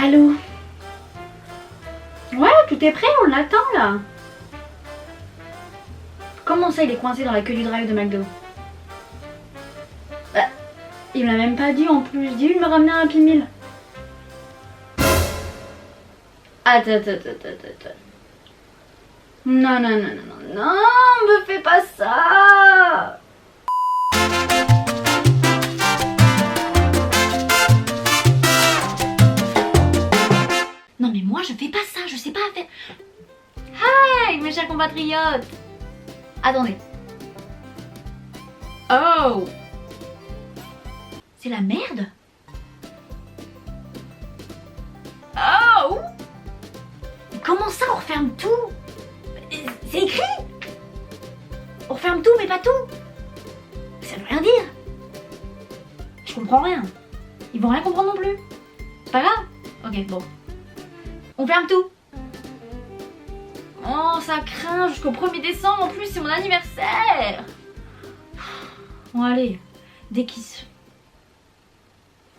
Allô? Ouais, tout est prêt, on l'attend là. Comment ça, il est coincé dans la queue du drive de McDo? Bah, il me l'a même pas dit en plus. Dis-lui de me ramener un Happy Meal. Attends. Non, me fais pas ça. Non mais moi je fais pas ça, je sais pas faire. Hi mes chers compatriotes. Attendez. Oh. C'est la merde. Oh. Comment ça on referme tout? C'est écrit. On referme tout mais pas tout. Ça veut rien dire. Je comprends rien. Ils vont rien comprendre non plus. C'est pas grave. Ok bon. On ferme tout. Oh, ça craint jusqu'au 1er décembre. En plus, c'est mon anniversaire. Bon, allez. Déquisse.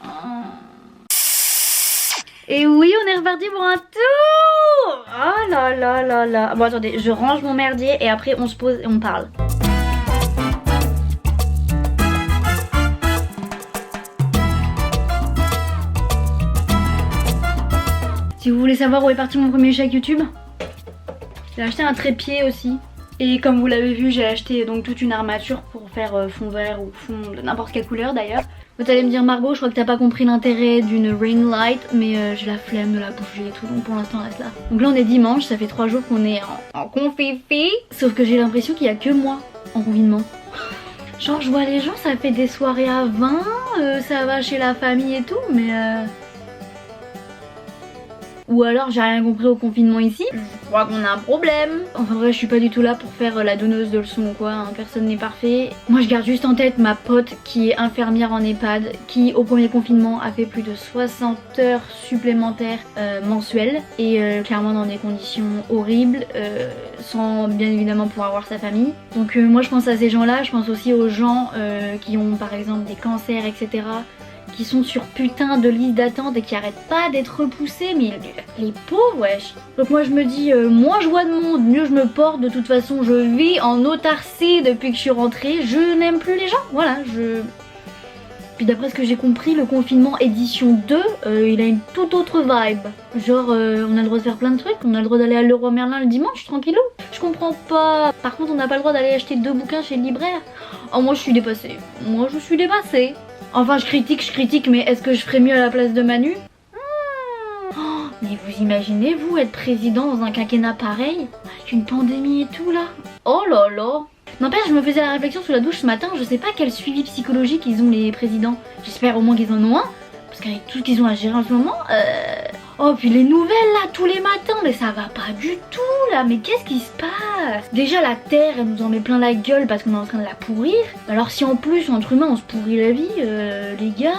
Oh. Et oui, on est reparti pour un tour. Oh là. Bon, attendez, je range mon merdier et après, on se pose et on parle. Si vous voulez savoir où est parti mon premier chèque YouTube, j'ai acheté un trépied aussi. Et comme vous l'avez vu, j'ai acheté donc toute une armature pour faire fond vert ou fond de n'importe quelle couleur d'ailleurs. Vous allez me dire Margot, je crois que t'as pas compris l'intérêt d'une ring light, mais j'ai la flemme de la bouger et tout, donc pour l'instant reste là. Donc là on est dimanche, ça fait 3 jours qu'on est en confifi. Sauf que j'ai l'impression qu'il y a que moi en confinement. Genre je vois les gens, ça fait des soirées à 20, ça va chez la famille et tout, mais ou alors j'ai rien compris au confinement ici. Je crois qu'on a un problème. Enfin vrai, je suis pas du tout là pour faire la donneuse de leçons ou quoi, hein. Personne n'est parfait. Moi je garde juste en tête ma pote qui est infirmière en EHPAD, qui au premier confinement a fait plus de 60 heures supplémentaires mensuelles. Et clairement dans des conditions horribles, sans bien évidemment pouvoir voir sa famille. Donc moi je pense à ces gens là, je pense aussi aux gens qui ont par exemple des cancers etc. Qui sont sur putain de liste d'attente et qui arrêtent pas d'être repoussés, mais les pauvres wesh. Donc moi je me dis, moins je vois de monde, mieux je me porte. De toute façon je vis en autarcie depuis que je suis rentrée, je n'aime plus les gens, voilà. Puis d'après ce que j'ai compris, le confinement édition 2, il a une toute autre vibe. Genre on a le droit de faire plein de trucs, on a le droit d'aller à Leroy Merlin le dimanche tranquillou. Je comprends pas. Par contre on n'a pas le droit d'aller acheter 2 bouquins chez le libraire. Oh moi je suis dépassée, Enfin je critique, mais est-ce que je ferais mieux à la place de Manu? Oh, mais vous imaginez vous être président dans un quinquennat pareil? Avec une pandémie et tout là? Oh là là. N'empêche, je me faisais la réflexion sous la douche ce matin, je sais pas quel suivi psychologique ils ont les présidents. J'espère au moins qu'ils en ont un, parce qu'avec tout ce qu'ils ont à gérer en ce moment, Oh puis les nouvelles là, tous les matins, mais ça va pas du tout là, mais qu'est-ce qui se passe? Déjà la terre, elle nous en met plein la gueule parce qu'on est en train de la pourrir. Alors si en plus, entre humains, on se pourrit la vie, les gars...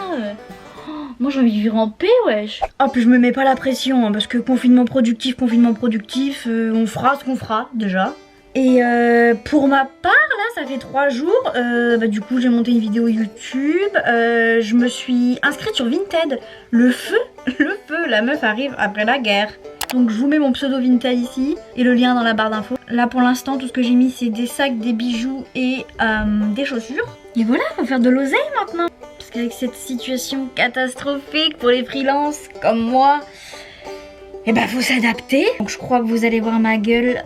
Moi j'ai envie de vivre en paix wesh. Oh puis je me mets pas la pression, hein, parce que confinement productif, on fera ce qu'on fera déjà. Et pour ma part là ça fait 3 jours, du coup j'ai monté une vidéo YouTube, je me suis inscrite sur Vinted. Le feu, la meuf arrive après la guerre. Donc je vous mets mon pseudo Vinted ici et le lien dans la barre d'infos. Là pour l'instant tout ce que j'ai mis c'est des sacs, des bijoux et des chaussures. Et voilà, faut faire de l'oseille maintenant. Parce qu'avec cette situation catastrophique pour les freelances comme moi, et bah faut s'adapter. Donc je crois que vous allez voir ma gueule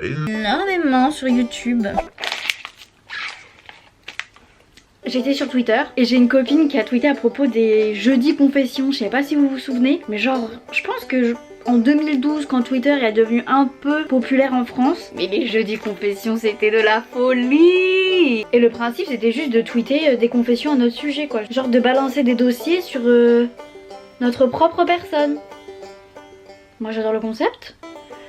énormément sur YouTube. J'étais sur Twitter et j'ai une copine qui a tweeté à propos des jeudis confessions. Je sais pas si vous vous souvenez, mais genre je pense que en 2012 quand Twitter est devenu un peu populaire en France, mais les jeudis confessions c'était de la folie. Et le principe c'était juste de tweeter des confessions à notre sujet quoi. Genre de balancer des dossiers sur notre propre personne. Moi j'adore le concept.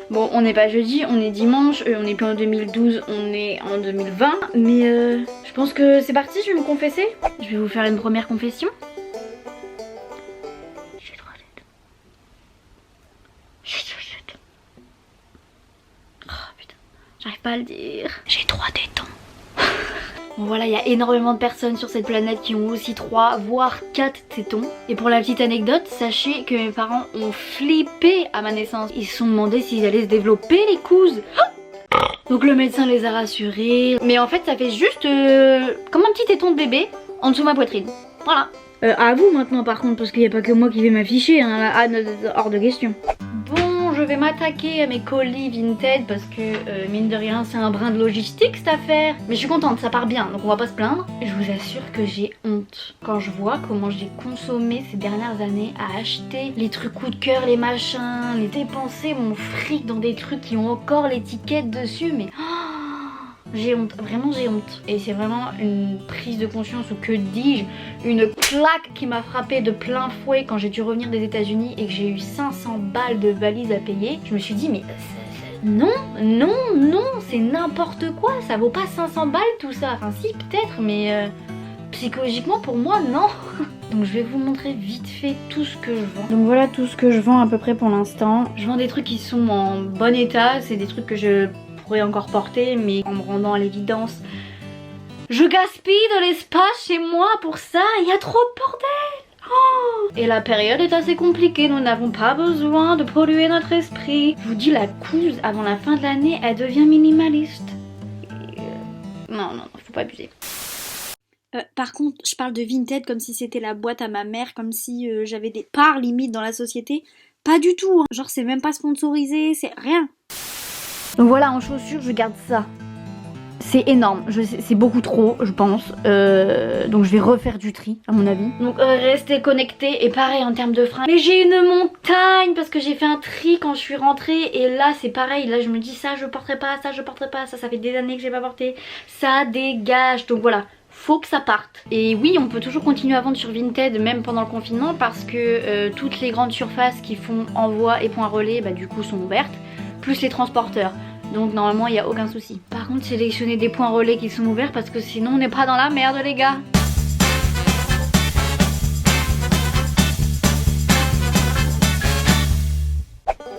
Bon on n'est pas jeudi, on est dimanche, on n'est plus en 2012, on est en 2020. Mais je pense que c'est parti, je vais me confesser. Je vais vous faire une première confession. J'ai 3 têtes. Chut. Oh putain, j'arrive pas à le dire. J'ai 3 tétons. Bon voilà, il y a énormément de personnes sur cette planète qui ont aussi 3 voire 4 tétons. Et pour la petite anecdote, sachez que mes parents ont flippé à ma naissance. Ils se sont demandé s'ils allaient se développer les couses. Donc le médecin les a rassurés. Mais en fait ça fait juste comme un petit téton de bébé en dessous de ma poitrine. Voilà. À vous maintenant par contre, parce qu'il n'y a pas que moi qui vais m'afficher, hein, hors de question. Bon, je vais m'attaquer à mes colis Vinted parce que mine de rien c'est un brin de logistique cette affaire. Mais je suis contente, ça part bien, donc on va pas se plaindre. Je vous assure que j'ai honte quand je vois comment j'ai consommé ces dernières années à acheter les trucs coup de cœur, les machins, les dépenser mon fric dans des trucs qui ont encore l'étiquette dessus, mais... j'ai honte, vraiment j'ai honte. Et c'est vraiment une prise de conscience, ou que dis-je, une claque qui m'a frappée de plein fouet quand j'ai dû revenir des États-Unis et que j'ai eu 500 balles de valise à payer. Je me suis dit mais non, non, non, c'est n'importe quoi, ça vaut pas 500 balles tout ça. Enfin si peut-être, mais psychologiquement pour moi non. Donc je vais vous montrer vite fait tout ce que je vends. Donc voilà tout ce que je vends à peu près pour l'instant. Je vends des trucs qui sont en bon état, c'est des trucs que je pourrais encore porter, mais en me rendant à l'évidence, je gaspille de l'espace chez moi pour ça, il y a trop de bordel. Oh, et la période est assez compliquée, nous n'avons pas besoin de polluer notre esprit. Je vous dis, la couse avant la fin de l'année, elle devient minimaliste. Non, non, faut pas abuser. Par contre, je parle de Vinted comme si c'était la boîte à ma mère, comme si j'avais des parts limite dans la société. Pas du tout, hein. Genre c'est même pas sponsorisé, c'est rien. Donc voilà, en chaussures, je garde ça. C'est énorme, c'est beaucoup trop, je pense. Donc je vais refaire du tri, à mon avis. Donc restez connectés. Et pareil en termes de fringues. Mais j'ai une montagne parce que j'ai fait un tri quand je suis rentrée. Et là, c'est pareil. Là, je me dis ça, je porterai pas, ça, je porterai pas. Ça fait des années que j'ai pas porté. Ça dégage. Donc voilà. Faut que ça parte. Et oui, on peut toujours continuer à vendre sur Vinted même pendant le confinement parce que toutes les grandes surfaces qui font envoi et point relais, bah, du coup sont ouvertes, plus les transporteurs. Donc normalement il n'y a aucun souci. Par contre sélectionnez des points relais qui sont ouverts parce que sinon on n'est pas dans la merde les gars.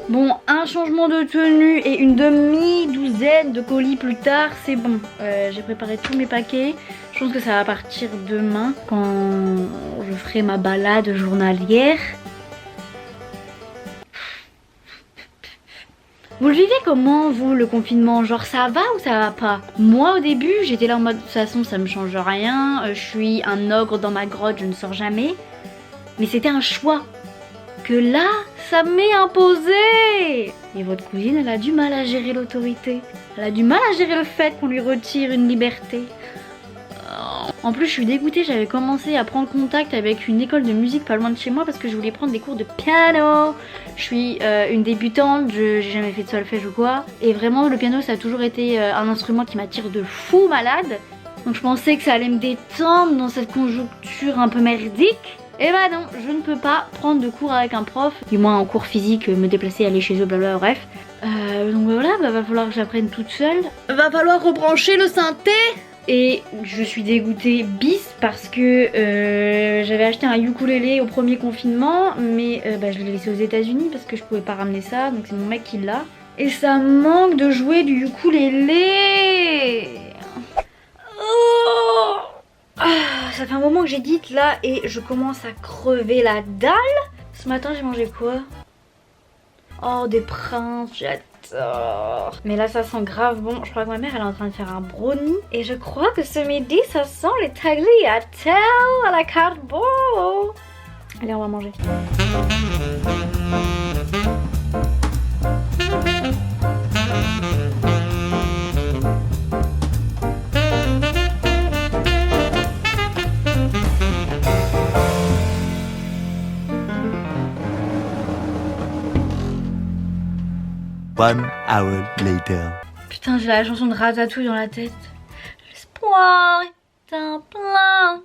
Bon, un changement de tenue et une demi-douzaine de colis plus tard, c'est bon. J'ai préparé tous mes paquets. Je pense que ça va partir demain quand je ferai ma balade journalière. Vous le vivez comment vous le confinement? Genre ça va ou ça va pas? Moi au début j'étais là en mode de toute façon ça me change rien, je suis un ogre dans ma grotte, je ne sors jamais. Mais c'était un choix que là ça m'est imposé. Et votre cousine elle a du mal à gérer l'autorité. Elle a du mal à gérer le fait qu'on lui retire une liberté. En plus je suis dégoûtée, j'avais commencé à prendre contact avec une école de musique pas loin de chez moi parce que je voulais prendre des cours de piano. Je suis une débutante, j'ai jamais fait de solfège ou quoi. Et vraiment le piano ça a toujours été un instrument qui m'attire de fou malade. Donc je pensais que ça allait me détendre dans cette conjoncture un peu merdique. Et bah non, je ne peux pas prendre de cours avec un prof. Du moins en cours physique, me déplacer, aller chez eux, blabla, bref. Donc voilà, bah, va falloir que j'apprenne toute seule. Va falloir rebrancher le synthé. Et je suis dégoûtée bis parce que j'avais acheté un ukulélé au premier confinement, mais bah, je l'ai laissé aux États-Unis parce que je pouvais pas ramener ça, donc c'est mon mec qui l'a. Et ça manque de jouer du ukulélé. Oh, ça fait un moment que j'édite là et je commence à crever la dalle. Ce matin j'ai mangé quoi? Oh des princes, j'adore. Mais là ça sent grave bon. Je crois que ma mère elle est en train de faire un brownie. Et je crois que ce midi ça sent les tagliatelles à la carbo. Allez on va manger. One hour later. Putain, j'ai la chanson de Ratatouille dans la tête. L'espoir est un plein.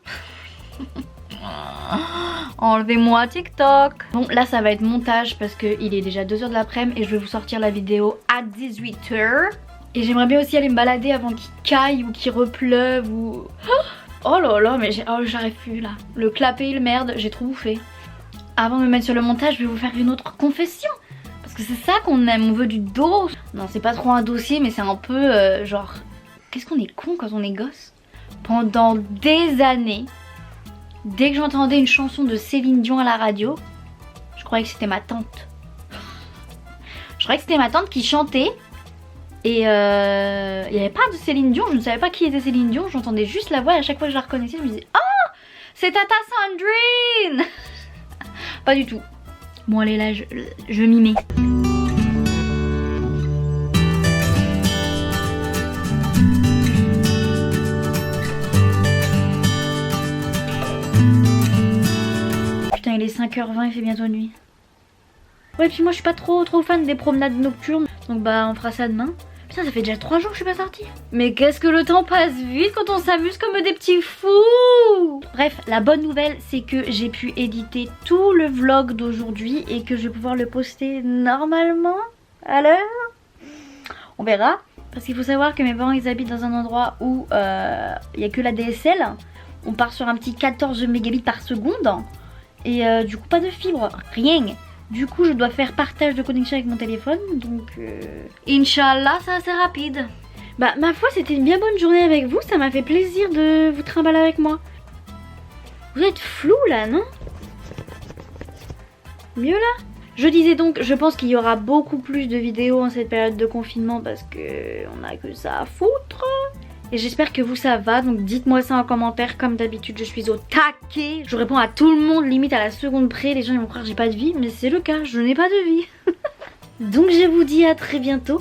Enlevez-moi TikTok. Bon, là ça va être montage parce qu'il est déjà 2h de l'après-midi et je vais vous sortir la vidéo à 18h. Et j'aimerais bien aussi aller me balader avant qu'il caille ou qu'il repleuve ou... Oh là là, mais j'arrive plus là. Le clapet, le merde, j'ai trop bouffé. Avant de me mettre sur le montage, je vais vous faire une autre confession. Parce que c'est ça qu'on aime, on veut du dos. Non, c'est pas trop un dossier, mais c'est un peu genre... Qu'est-ce qu'on est con quand on est gosse? pendant des années, dès que j'entendais une chanson de Céline Dion à la radio, je croyais que c'était ma tante. Je croyais que c'était ma tante qui chantait. Et il n'y avait pas de Céline Dion, je ne savais pas qui était Céline Dion, j'entendais juste la voix et à chaque fois que je la reconnaissais, je me disais « Oh, c'est Tata Sandrine !» Pas du tout. Bon allez là, je m'y mets. Putain, il est 5h20, il fait bientôt nuit. Ouais, puis moi je suis pas trop fan des promenades nocturnes, donc bah on fera ça demain. Putain, ça fait déjà 3 jours que je suis pas sortie. Mais qu'est-ce que le temps passe vite quand on s'amuse comme des petits fous. Bref, la bonne nouvelle, c'est que j'ai pu éditer tout le vlog d'aujourd'hui et que je vais pouvoir le poster normalement à l'heure. On verra. Parce qu'il faut savoir que mes parents, ils habitent dans un endroit où il n'y a que la DSL. On part sur un petit 14 mégabits par seconde. Et du coup, pas de fibre, rien. Du coup, je dois faire partage de connexion avec mon téléphone, donc Inch'Allah, c'est assez rapide. Bah, ma foi, c'était une bien bonne journée avec vous, ça m'a fait plaisir de vous trimballer avec moi. Vous êtes flou là, non? Mieux là? Je disais donc, je pense qu'il y aura beaucoup plus de vidéos en cette période de confinement parce que on a que ça à foutre. Et j'espère que vous ça va, donc dites-moi ça en commentaire. Comme d'habitude, je suis au taquet. Je réponds à tout le monde, limite à la seconde près. Les gens ils vont croire que j'ai pas de vie, mais c'est le cas, je n'ai pas de vie. Donc je vous dis à très bientôt